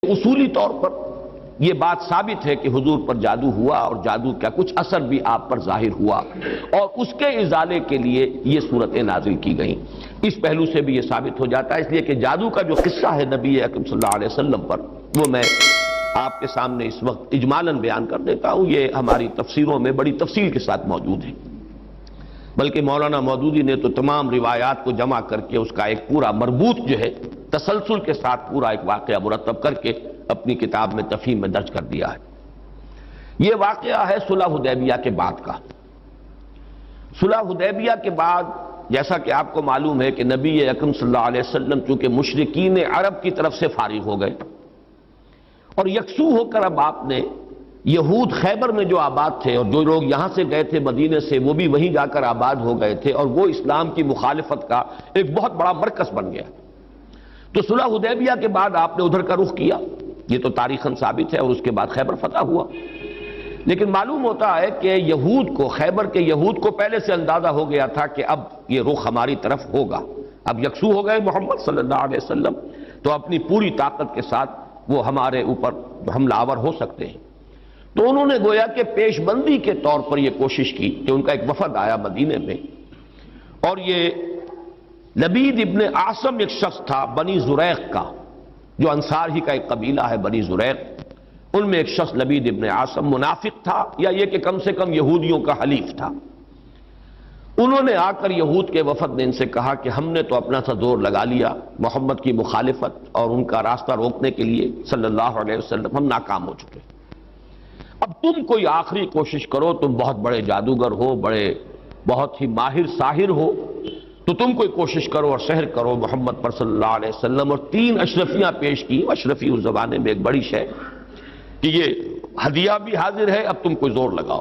اصولی طور پر یہ بات ثابت ہے کہ حضور پر جادو ہوا اور جادو کا کچھ اثر بھی آپ پر ظاہر ہوا اور اس کے ازالے کے لیے یہ صورتیں نازل کی گئیں۔ اس پہلو سے بھی یہ ثابت ہو جاتا ہے، اس لیے کہ جادو کا جو قصہ ہے نبی اکرم صلی اللہ علیہ وسلم پر، وہ میں آپ کے سامنے اس وقت اجمالاً بیان کر دیتا ہوں۔ یہ ہماری تفسیروں میں بڑی تفصیل کے ساتھ موجود ہے، بلکہ مولانا مودودی نے تو تمام روایات کو جمع کر کے اس کا ایک پورا مربوط جو ہے تسلسل کے ساتھ پورا ایک واقعہ مرتب کر کے اپنی کتاب میں تفہیم میں درج کر دیا ہے۔ یہ واقعہ ہے صلح حدیبیہ کے بعد کا۔ صلح حدیبیہ کے بعد جیسا کہ آپ کو معلوم ہے کہ نبی اکرم صلی اللہ علیہ وسلم چونکہ مشرکین عرب کی طرف سے فارغ ہو گئے اور یکسو ہو کر اب آپ نے یہود خیبر میں جو آباد تھے اور جو لوگ یہاں سے گئے تھے مدینے سے، وہ بھی وہیں جا کر آباد ہو گئے تھے اور وہ اسلام کی مخالفت کا ایک بہت بڑا مرکز بن گیا۔ تو صلح حدیبیہ کے بعد آپ نے ادھر کا رخ کیا، یہ تو تاریخاً ثابت ہے، اور اس کے بعد خیبر فتح ہوا۔ لیکن معلوم ہوتا ہے کہ یہود کو، خیبر کے یہود کو پہلے سے اندازہ ہو گیا تھا کہ اب یہ رخ ہماری طرف ہوگا، اب یکسو ہو گئے محمد صلی اللہ علیہ وسلم، تو اپنی پوری طاقت کے ساتھ وہ ہمارے اوپر حملہ آور ہو سکتے ہیں۔ تو انہوں نے گویا کہ پیش بندی کے طور پر یہ کوشش کی کہ ان کا ایک وفد آیا مدینے میں، اور یہ لبید ابن عاصم ایک شخص تھا بنی زریق کا، جو انصار ہی کا ایک قبیلہ ہے بنی زریق، ان میں ایک شخص لبید ابن عاصم منافق تھا، یا یہ کہ کم سے کم یہودیوں کا حلیف تھا۔ انہوں نے آ کر یہود کے وفد نے ان سے کہا کہ ہم نے تو اپنا سا زور لگا لیا محمد کی مخالفت اور ان کا راستہ روکنے کے لیے صلی اللہ علیہ وسلم، ہم ناکام ہو چکے، اب تم کوئی آخری کوشش کرو، تم بہت بڑے جادوگر ہو، بہت ہی ماہر ساحر ہو، تو تم کوئی کوشش کرو اور سحر کرو محمد پر صلی اللہ علیہ وسلم۔ اور 3 اشرفیاں پیش کی۔ اشرفی اس زمانے میں ایک بڑی شے کہ یہ ہدیہ بھی حاضر ہے، اب تم کوئی زور لگاؤ۔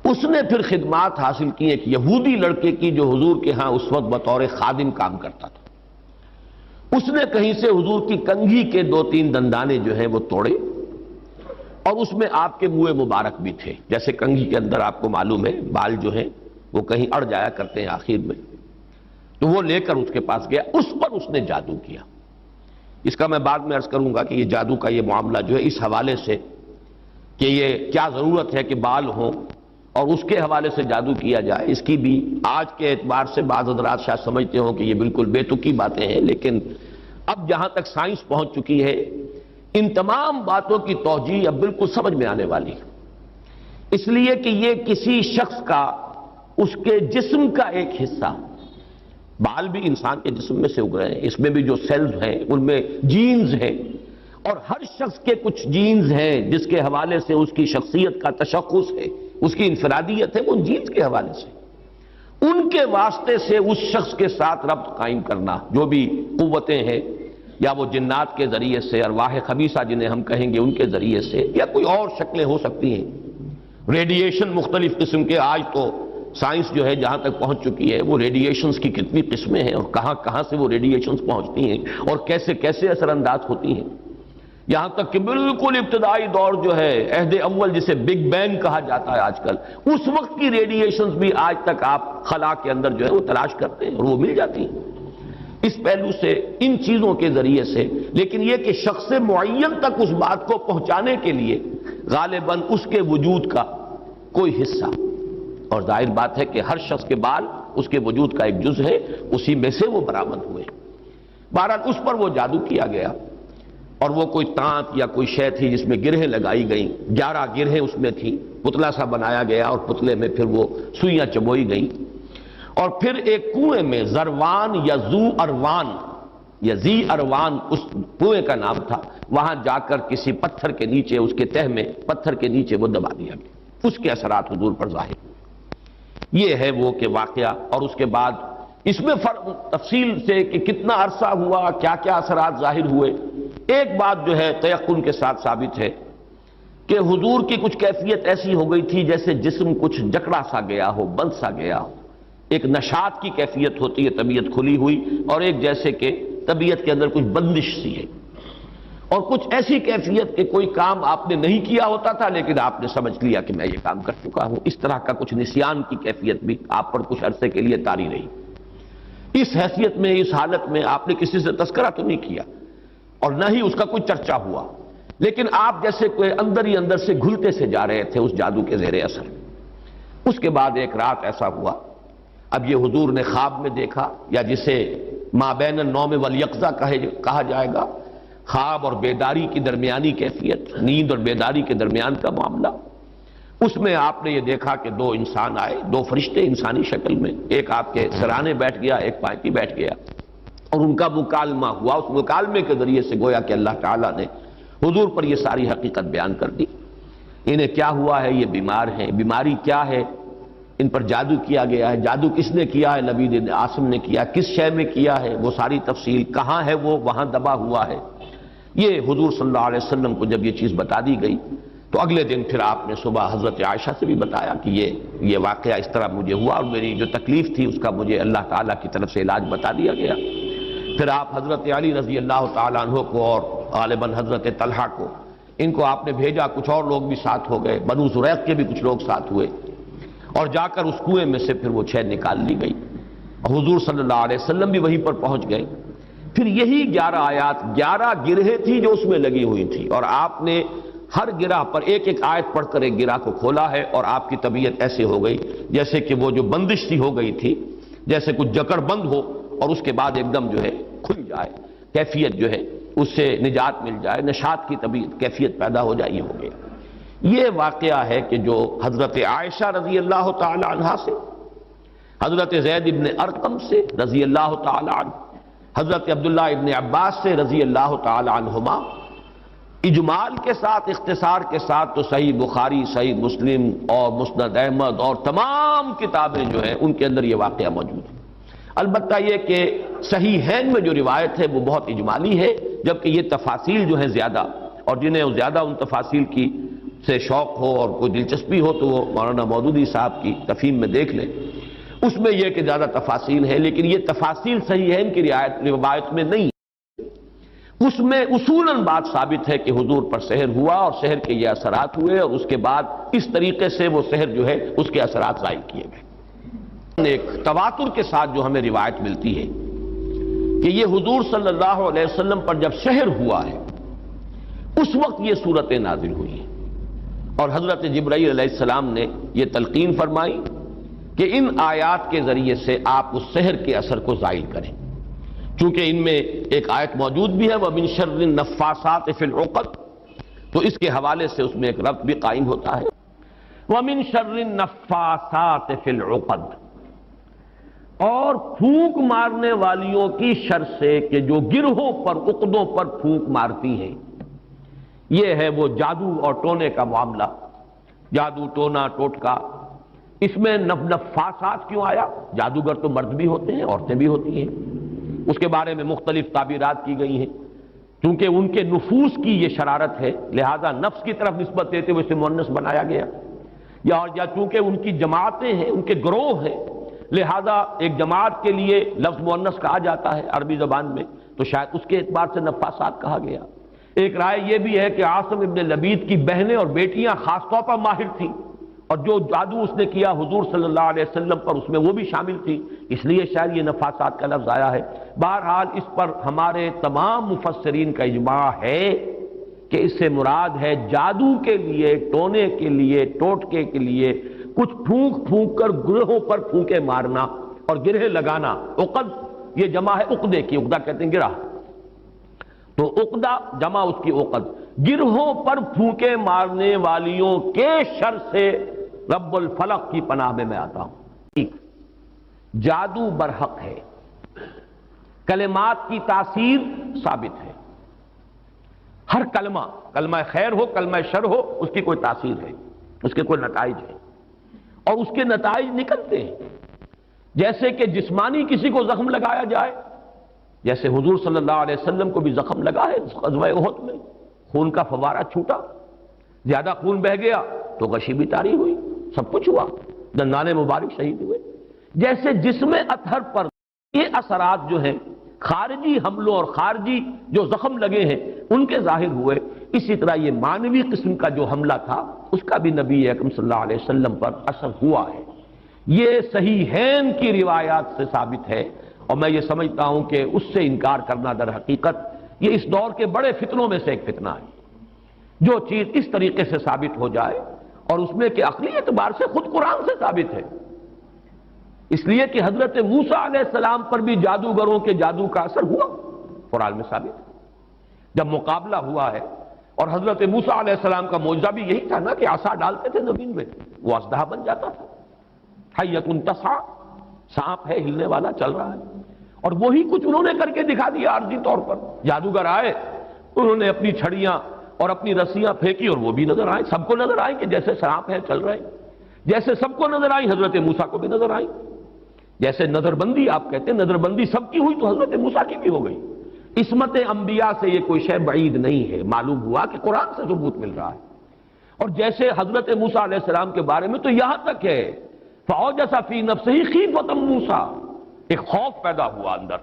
اس نے پھر خدمات حاصل کی ایک یہودی لڑکے کی جو حضور کے ہاں اس وقت بطور خادم کام کرتا تھا۔ اس نے کہیں سے حضور کی کنگھی کے 2-3 دندانے جو ہیں وہ توڑے، اور اس میں آپ کے منہ مبارک بھی تھے، جیسے کنگھی کے اندر آپ کو معلوم ہے بال جو ہیں وہ کہیں اڑ جایا کرتے ہیں آخر میں، تو وہ لے کر اس کے پاس گیا، اس پر اس نے جادو کیا۔ اس کا میں بعد میں عرض کروں گا کہ یہ جادو کا یہ معاملہ جو ہے اس حوالے سے کہ یہ کیا ضرورت ہے کہ بال ہوں اور اس کے حوالے سے جادو کیا جائے، اس کی بھی آج کے اعتبار سے بعض حضرات شاید سمجھتے ہوں کہ یہ بالکل بے تکی باتیں ہیں، لیکن اب جہاں تک سائنس پہنچ چکی ہے ان تمام باتوں کی توجیہ اب بالکل سمجھ میں آنے والی ہے، اس لیے کہ یہ کسی شخص کا، اس کے جسم کا ایک حصہ، بال بھی انسان کے جسم میں سے اگ رہے ہیں، اس میں بھی جو سیلز ہیں ان میں جینز ہیں، اور ہر شخص کے کچھ جینز ہیں جس کے حوالے سے اس کی شخصیت کا تشخص ہے، اس کی انفرادیت ہے، وہ جینز کے حوالے سے ان کے واسطے سے اس شخص کے ساتھ ربط قائم کرنا، جو بھی قوتیں ہیں، یا وہ جنات کے ذریعے سے، ارواح خبیثہ جنہیں ہم کہیں گے ان کے ذریعے سے، یا کوئی اور شکلیں ہو سکتی ہیں، ریڈیشن مختلف قسم کے، آج تو سائنس جو ہے جہاں تک پہنچ چکی ہے وہ ریڈیشنز کی کتنی قسمیں ہیں اور کہاں کہاں سے وہ ریڈیشنز پہنچتی ہیں اور کیسے کیسے اثر انداز ہوتی ہیں، یہاں تک کہ بالکل ابتدائی دور جو ہے عہد اول جسے بگ بینگ کہا جاتا ہے آج کل، اس وقت کی ریڈیشنز بھی آج تک آپ خلا کے اندر جو ہے وہ تلاش کرتے ہیں اور وہ مل جاتی ہیں۔ اس پہلو سے ان چیزوں کے ذریعے سے، لیکن یہ کہ شخص معین تک اس بات کو پہنچانے کے لیے غالباً اس کے وجود کا کوئی حصہ، اور ظاہر بات ہے کہ ہر شخص کے بال اس کے وجود کا ایک جز ہے، اسی میں سے وہ برآمد ہوئے۔ بہرحال اس پر وہ جادو کیا گیا، اور وہ کوئی تانت یا کوئی شے تھی جس میں گرہیں لگائی گئیں، 11 گرہیں اس میں تھیں، پتلا سا بنایا گیا اور پتلے میں پھر وہ سوئیاں چبوئی گئیں، اور پھر ایک کنویں میں زروان یا زو اروان یا زی اروان اس کنویں کا نام تھا، وہاں جا کر کسی پتھر کے نیچے، اس کے تہ میں پتھر کے نیچے وہ دبا دیا گیا، اس کے اثرات حضور پر ظاہر۔ یہ ہے وہ کہ واقعہ، اور اس کے بعد اس میں تفصیل سے کہ کتنا عرصہ ہوا، کیا کیا اثرات ظاہر ہوئے۔ ایک بات جو ہے تیقن کے ساتھ ثابت ہے کہ حضور کی کچھ کیفیت ایسی ہو گئی تھی جیسے جسم کچھ جکڑا سا گیا ہو، بند سا گیا ہو، ایک نشاط کی کیفیت ہوتی ہے، طبیعت کھلی ہوئی، اور ایک جیسے کہ طبیعت کے اندر کچھ بندش سی ہے، اور کچھ ایسی کیفیت کہ کوئی کام آپ نے نہیں کیا ہوتا تھا لیکن آپ نے سمجھ لیا کہ میں یہ کام کر چکا ہوں، اس طرح کا کچھ نسیان کی کیفیت بھی آپ پر کچھ عرصے کے لیے طاری رہی۔ اس حیثیت میں، اس حالت میں آپ نے کسی سے تذکرہ تو نہیں کیا، اور نہ ہی اس کا کوئی چرچا ہوا، لیکن آپ جیسے کوئی اندر ہی اندر سے گھلتے سے جا رہے تھے اس جادو کے زیر اثر۔ اس کے بعد ایک رات ایسا ہوا، اب یہ حضور نے خواب میں دیکھا، یا جسے ما بین النوم والیقظہ کہا جائے گا، خواب اور بیداری کی درمیانی کیفیت، نیند اور بیداری کے درمیان کا معاملہ۔ اس میں آپ نے یہ دیکھا کہ دو انسان آئے، دو فرشتے انسانی شکل میں، ایک آپ کے سرانے بیٹھ گیا، ایک پائیں بیٹھ گیا، اور ان کا مکالمہ ہوا۔ اس مکالمے کے ذریعے سے گویا کہ اللہ تعالیٰ نے حضور پر یہ ساری حقیقت بیان کر دی۔ انہیں کیا ہوا ہے، یہ بیمار ہیں، بیماری کیا ہے، ان پر جادو کیا گیا ہے، جادو کس نے کیا ہے، لبید بن عاصم نے کیا، کس شے میں کیا ہے، وہ ساری تفصیل، کہاں ہے وہ وہاں دبا ہوا ہے۔ یہ حضور صلی اللہ علیہ وسلم کو جب یہ چیز بتا دی گئی تو اگلے دن پھر آپ نے صبح حضرت عائشہ سے بھی بتایا کہ یہ واقعہ اس طرح مجھے ہوا، اور میری جو تکلیف تھی اس کا مجھے اللہ تعالیٰ کی طرف سے علاج بتا دیا گیا۔ پھر آپ حضرت علی رضی اللہ تعالیٰ عنہ کو اور غالباً حضرت طلحہ کو، ان کو آپ نے بھیجا، کچھ اور لوگ بھی ساتھ ہو گئے، بنو زریق کے بھی کچھ لوگ ساتھ ہوئے، اور جا کر اس کنویں میں سے پھر وہ چھین نکال لی گئی، اور حضور صلی اللہ علیہ وسلم بھی وہیں پر پہنچ گئے۔ پھر یہی 11 آیات، 11 گرہیں تھی جو اس میں لگی ہوئی تھی، اور آپ نے ہر گرہ پر ایک ایک آیت پڑھ کر ایک گرہ کو کھولا ہے، اور آپ کی طبیعت ایسے ہو گئی جیسے کہ وہ جو بندش سی ہو گئی تھی، جیسے کچھ جکڑ بند ہو اور اس کے بعد ایک دم جو ہے کھل جائے، کیفیت جو ہے اس سے نجات مل جائے، نشاط کی طبیعت کیفیت پیدا ہو جائے، یہ ہو گیا۔ یہ واقعہ ہے کہ جو حضرت عائشہ رضی اللہ تعالی عنہا سے، حضرت زید ابن ارقم سے رضی اللہ تعالی عنہ، حضرت عبداللہ ابن عباس سے رضی اللہ تعالی عنہما، اجمال کے ساتھ، اختصار کے ساتھ تو صحیح بخاری، صحیح مسلم اور مسند احمد اور تمام کتابیں جو ہیں ان کے اندر یہ واقعہ موجود ہے۔ البتہ یہ کہ صحیحین میں جو روایت ہے وہ بہت اجمالی ہے، جبکہ یہ تفاصیل جو ہیں زیادہ، اور جنہیں زیادہ ان تفاصیل کی سے شوق ہو اور کوئی دلچسپی ہو تو وہ مولانا مودودی صاحب کی تفہیم میں دیکھ لیں، اس میں یہ کہ زیادہ تفاصیل ہے، لیکن یہ تفاصیل صحیحین کی روایت میں نہیں، اس میں اصولاً بات ثابت ہے کہ حضور پر سحر ہوا اور سحر کے یہ اثرات ہوئے، اور اس کے بعد اس طریقے سے وہ سحر جو ہے اس کے اثرات ظاہر کیے گئے۔ ایک تواتر کے ساتھ جو ہمیں روایت ملتی ہے کہ یہ حضور صلی اللہ علیہ وسلم پر جب سحر ہوا ہے اس وقت یہ صورتیں نازل ہوئی ہیں، اور حضرت جبرائیل علیہ السلام نے یہ تلقین فرمائی کہ ان آیات کے ذریعے سے آپ اس سحر کے اثر کو زائل کریں، چونکہ ان میں ایک آیت موجود بھی ہے وَمِن شَرِّ النَّفَّاثَاتِ فِي الْعُقَدِ، تو اس کے حوالے سے اس میں ایک ربط بھی قائم ہوتا ہے، وَمِن شَرِّ النَّفَّاثَاتِ فِي الْعُقَدِ، اور پھونک مارنے والیوں کی شر سے کہ جو گرہوں پر، عقدوں پر پھونک مارتی ہیں۔ یہ ہے وہ جادو اور ٹونے کا معاملہ، جادو، ٹونا، ٹوٹکا۔ اس میں نفاسات کیوں آیا؟ جادوگر تو مرد بھی ہوتے ہیں، عورتیں بھی ہوتی ہیں، اس کے بارے میں مختلف تعبیرات کی گئی ہیں، کیونکہ ان کے نفوس کی یہ شرارت ہے، لہذا نفس کی طرف نسبت دیتے ہوئے اسے مؤنث بنایا گیا، یا چونکہ ان کی جماعتیں ہیں، ان کے گروہ ہیں، لہذا ایک جماعت کے لیے لفظ مؤنث کہا جاتا ہے عربی زبان میں، تو شاید اس کے اعتبار سے نفاسات کہا گیا۔ ایک رائے یہ بھی ہے کہ عاصم ابن لبید کی بہنیں اور بیٹیاں خاص طور پر ماہر تھیں، اور جو جادو اس نے کیا حضور صلی اللہ علیہ وسلم پر اس میں وہ بھی شامل تھی، اس لیے شاید یہ نفاسات کا لفظ آیا ہے۔ بہرحال اس پر ہمارے تمام مفسرین کا اجماع ہے کہ اس سے مراد ہے جادو کے لیے، ٹونے کے لیے، ٹوٹکے کے لیے کچھ پھونک پھونک کر گرہوں پر پھونکے مارنا اور گرہیں لگانا۔ عقد یہ جمع ہے عقدے کی، عقدہ کہتے ہیں گرہ، تو عقدہ جمع اس کی عقد، گرہوں پر پھونکے مارنے والیوں کے شر سے رب الفلق کی پناہ میں آتا ہوں۔ جادو برحق ہے، کلمات کی تاثیر ثابت ہے، ہر کلمہ، کلمہ خیر ہو، کلمہ شر ہو، اس کی کوئی تاثیر ہے، اس کے کوئی نتائج ہے، اور اس کے نتائج نکلتے ہیں۔ جیسے کہ جسمانی کسی کو زخم لگایا جائے، جیسے حضور صلی اللہ علیہ وسلم کو بھی زخم لگا ہے غزوہ احد میں، خون کا فوارہ چھوٹا، زیادہ خون بہہ گیا تو غشی بھی طاری ہوئی، سب کچھ ہوا، دندان مبارک شہید ہوئے۔ جیسے جسم اطہر پر یہ اثرات جو ہیں خارجی حملوں اور خارجی جو زخم لگے ہیں ان کے ظاہر ہوئے، اسی طرح یہ مانوی قسم کا جو حملہ تھا اس کا بھی نبی اکرم صلی اللہ علیہ وسلم پر اثر ہوا ہے۔ یہ صحیحین کی روایات سے ثابت ہے، اور میں یہ سمجھتا ہوں کہ اس سے انکار کرنا در حقیقت یہ اس دور کے بڑے فتنوں میں سے ایک فتنہ ہے. جو چیز اس طریقے سے ثابت ہو جائے اور اس میں کہ عقلی اعتبار سے خود قرآن سے ثابت ہے. اس لیے کہ حضرت موسیٰ علیہ السلام پر بھی جادوگروں کے جادو کا اثر ہوا، قرآن میں ثابت ہے. جب مقابلہ ہوا ہے اور حضرت موسیٰ علیہ السلام کا معجزہ بھی یہی تھا نا کہ عصا ڈالتے تھے زمین میں وہ اژدہا بن جاتا تھا. حیۃ تسعیٰ، سانپ ہے ہلنے والا چل رہا ہے. اور وہی کچھ انہوں نے کر کے دکھا دیا عارضی طور پر. جادوگر آئے، انہوں نے اپنی چھڑیاں اور اپنی رسیاں پھینکی اور وہ بھی نظر آئیں، سب کو نظر آئیں کہ جیسے سانپ ہے چل رہے. جیسے سب کو نظر آئی حضرت موسیٰ کو بھی نظر آئی. جیسے نظر بندی آپ کہتے ہیں، نظر بندی سب کی ہوئی تو حضرت موسیٰ کی بھی ہو گئی. عصمت انبیاء سے یہ کوئی شے بعید نہیں ہے. معلوم ہوا کہ قرآن سے ثبوت مل رہا ہے. اور جیسے حضرت موسیٰ علیہ السلام کے بارے میں تو یہاں تک ہے فَأَوْجَسَ فِي نَفْسِهِ خِیفَةً موسیٰ، ایک خوف پیدا ہوا اندر.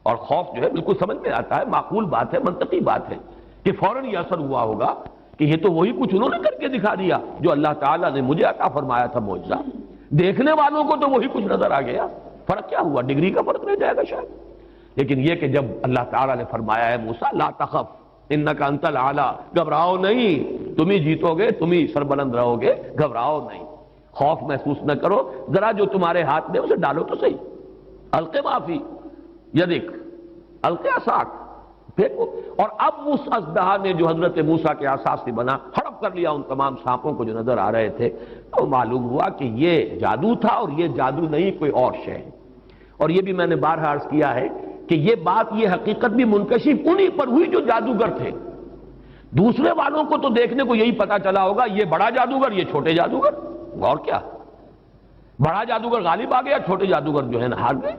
اور خوف جو ہے بالکل سمجھ میں آتا ہے، معقول بات ہے، منطقی بات ہے کہ فوراً یہ اثر ہوا ہوگا کہ یہ تو وہی کچھ انہوں نے کر کے دکھا دیا جو اللہ تعالیٰ نے مجھے عطا فرمایا تھا معجزہ. دیکھنے والوں کو تو وہی کچھ نظر آ گیا. فرق کیا ہوا؟ ڈگری کا فرق رہ جائے گا شاید. لیکن یہ کہ جب اللہ تعالیٰ نے فرمایا ہے موسیٰ لا تخف انک انت الاعلیٰ، گھبراؤ نہیں، تم ہی جیتو گے، تم ہی سربلند رہو گے، گھبراؤ نہیں، خوف محسوس نہ کرو، ذرا جو تمہارے ہاتھ میں اسے ڈالو تو صحیح. الق ما فی یدک الق عصاک، پھینکو. اور اب اس اژدہا نے جو حضرت موسیٰ کے عصا سے بنا ہڑپ کر لیا ان تمام سانپوں کو جو نظر آ رہے تھے. تو معلوم ہوا کہ یہ جادو تھا اور یہ جادو نہیں کوئی اور شے ہے. اور یہ بھی میں نے بارہا عرض کیا ہے کہ یہ بات، یہ حقیقت بھی منکشف انہی پر ہوئی جو جادوگر تھے. دوسرے والوں کو تو دیکھنے کو یہی پتا چلا ہوگا یہ بڑا جادوگر یہ چھوٹے جادوگر، اور کیا بڑا جادوگر غالب آ گیا، چھوٹے جادوگر جو ہے نا ہار گئے.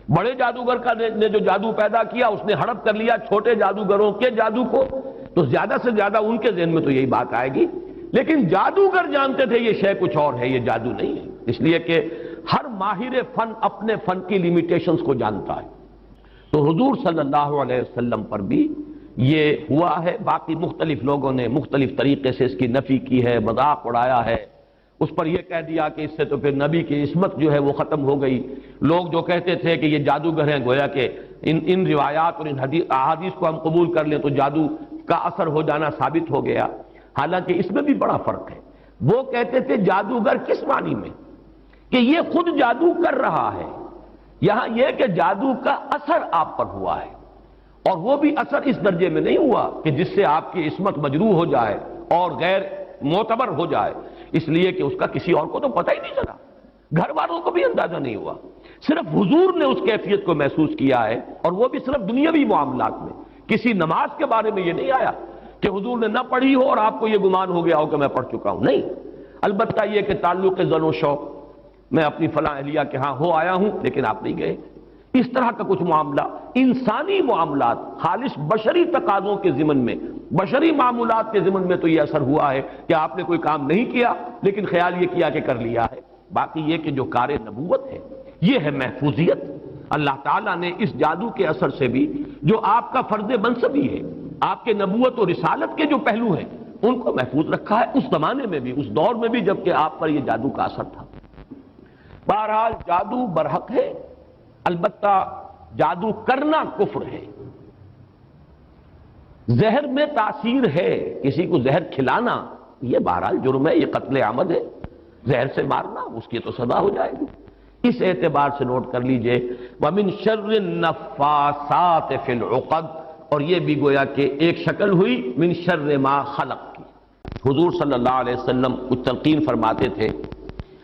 بڑے جادوگر کا نے جو جادو پیدا کیا اس نے ہڑپ کر لیا چھوٹے جادوگروں کے جادو کو. تو زیادہ سے زیادہ ان کے ذہن میں تو یہی بات آئے گی. لیکن جادوگر جانتے تھے یہ شے کچھ اور ہے، یہ جادو نہیں ہے. اس لیے کہ ہر ماہر فن اپنے فن کی لیمیٹیشنز کو جانتا ہے. تو حضور صلی اللہ علیہ وسلم پر بھی یہ ہوا ہے. باقی مختلف لوگوں نے مختلف طریقے سے اس کی نفی کی ہے، مذاق اڑایا ہے. اس پر یہ کہہ دیا کہ اس سے تو پھر نبی کی عصمت جو ہے وہ ختم ہو گئی. لوگ جو کہتے تھے کہ یہ جادوگر ہیں، گویا کہ ان روایات اور ان احادیث کو ہم قبول کر لیں تو جادو کا اثر ہو جانا ثابت ہو گیا. حالانکہ اس میں بھی بڑا فرق ہے. وہ کہتے تھے جادوگر کس معنی میں کہ یہ خود جادو کر رہا ہے. یہاں یہ کہ جادو کا اثر آپ پر ہوا ہے، اور وہ بھی اثر اس درجے میں نہیں ہوا کہ جس سے آپ کی عصمت مجروح ہو جائے اور غیر معتبر ہو جائے. اس لیے کہ اس کا کسی اور کو تو پتہ ہی نہیں چلا، گھر والوں کو بھی اندازہ نہیں ہوا. صرف حضور نے اس کیفیت کو محسوس کیا ہے، اور وہ بھی صرف دنیاوی معاملات میں. کسی نماز کے بارے میں یہ نہیں آیا کہ حضور نے نہ پڑھی ہو اور آپ کو یہ گمان ہو گیا ہو کہ میں پڑھ چکا ہوں. نہیں، البتہ یہ کہ تعلق زن و شوق، میں اپنی فلاں اہلیہ کے ہاں ہو آیا ہوں لیکن آپ نہیں گئے. اس طرح کا کچھ معاملہ انسانی معاملات، خالص بشری تقاضوں کے ضمن میں، بشری معمولات کے ضمن میں تو یہ اثر ہوا ہے کہ آپ نے کوئی کام نہیں کیا لیکن خیال یہ کیا کہ کر لیا ہے. باقی یہ کہ جو کار نبوت ہے یہ ہے محفوظیت. اللہ تعالیٰ نے اس جادو کے اثر سے بھی جو آپ کا فرض منصبی ہے، آپ کے نبوت اور رسالت کے جو پہلو ہیں ان کو محفوظ رکھا ہے، اس زمانے میں بھی، اس دور میں بھی جبکہ آپ پر یہ جادو کا اثر تھا. بہرحال جادو برحق ہے، البتہ جادو کرنا کفر ہے. زہر میں تاثیر ہے، کسی کو زہر کھلانا یہ بہرحال جرم ہے، یہ قتل عمد ہے. زہر سے مارنا اس کی تو سزا ہو جائے گی. اس اعتبار سے نوٹ کر لیجئے وَمِن شَرِّ النَّفَّاثَاتِ فِي الْعُقَدِ، اور یہ بھی گویا کہ ایک شکل ہوئی من شر ما خلق کی. حضور صلی اللہ علیہ وسلم کچھ تلقین فرماتے تھے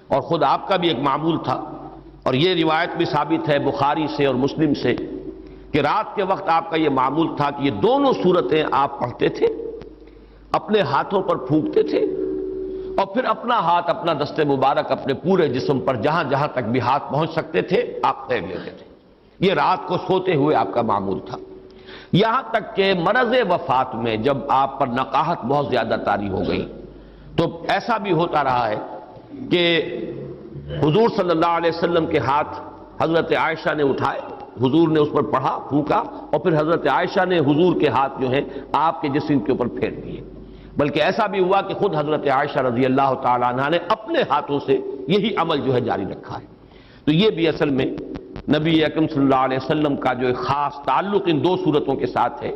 اور خود آپ کا بھی ایک معمول تھا، اور یہ روایت بھی ثابت ہے بخاری سے اور مسلم سے کہ رات کے وقت آپ کا یہ معمول تھا کہ یہ دونوں صورتیں آپ پڑھتے تھے، اپنے ہاتھوں پر پھونکتے تھے اور پھر اپنا ہاتھ، اپنا دست مبارک اپنے پورے جسم پر جہاں جہاں تک بھی ہاتھ پہنچ سکتے تھے آپ پھیر لیتے تھے. یہ رات کو سوتے ہوئے آپ کا معمول تھا. یہاں تک کہ مرض وفات میں جب آپ پر نقاہت بہت زیادہ طاری ہو گئی تو ایسا بھی ہوتا رہا ہے کہ حضور صلی اللہ علیہ وسلم کے ہاتھ حضرت عائشہ نے اٹھائے، حضور نے اس پر پڑھا، پھونکا، اور پھر حضرت عائشہ نے حضور کے ہاتھ جو ہیں آپ کے جسم کے اوپر پھیر دیے. بلکہ ایسا بھی ہوا کہ خود حضرت عائشہ رضی اللہ تعالی عنہا نے اپنے ہاتھوں سے یہی عمل جو ہے جاری رکھا ہے. تو یہ بھی اصل میں نبی اکرم صلی اللہ علیہ وسلم کا جو ایک خاص تعلق ان دو صورتوں کے ساتھ ہے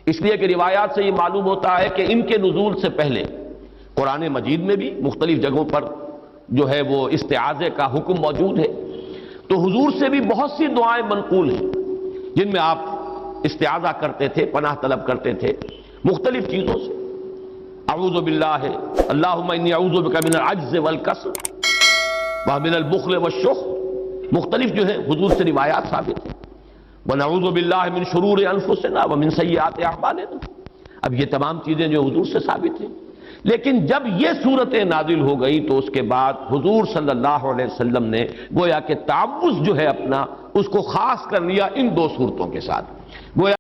اس لیے کہ روایات سے یہ معلوم ہوتا ہے کہ ان کے نزول سے پہلے قرآن مجید میں بھی مختلف جگہوں پر جو ہے وہ استعاذے کا حکم موجود ہے، تو حضور سے بھی بہت سی دعائیں منقول ہیں جن میں آپ استعاذہ کرتے تھے، پناہ طلب کرتے تھے مختلف چیزوں سے۔ اعوذ باللہ، اللہم انی اعوذ بک من العجز والکسل ومن البخل والشح، مختلف جو ہے حضور سے روایات ثابت ہیں۔ ونعوذ باللہ من شرور انفسنا ومن سیئات اعمالنا، اب یہ تمام چیزیں جو حضور سے ثابت ہیں، لیکن جب یہ صورتیں نازل ہو گئی تو اس کے بعد حضور صلی اللہ علیہ وسلم نے گویا کہ تعوذ جو ہے اپنا اس کو خاص کر لیا ان دو صورتوں کے ساتھ۔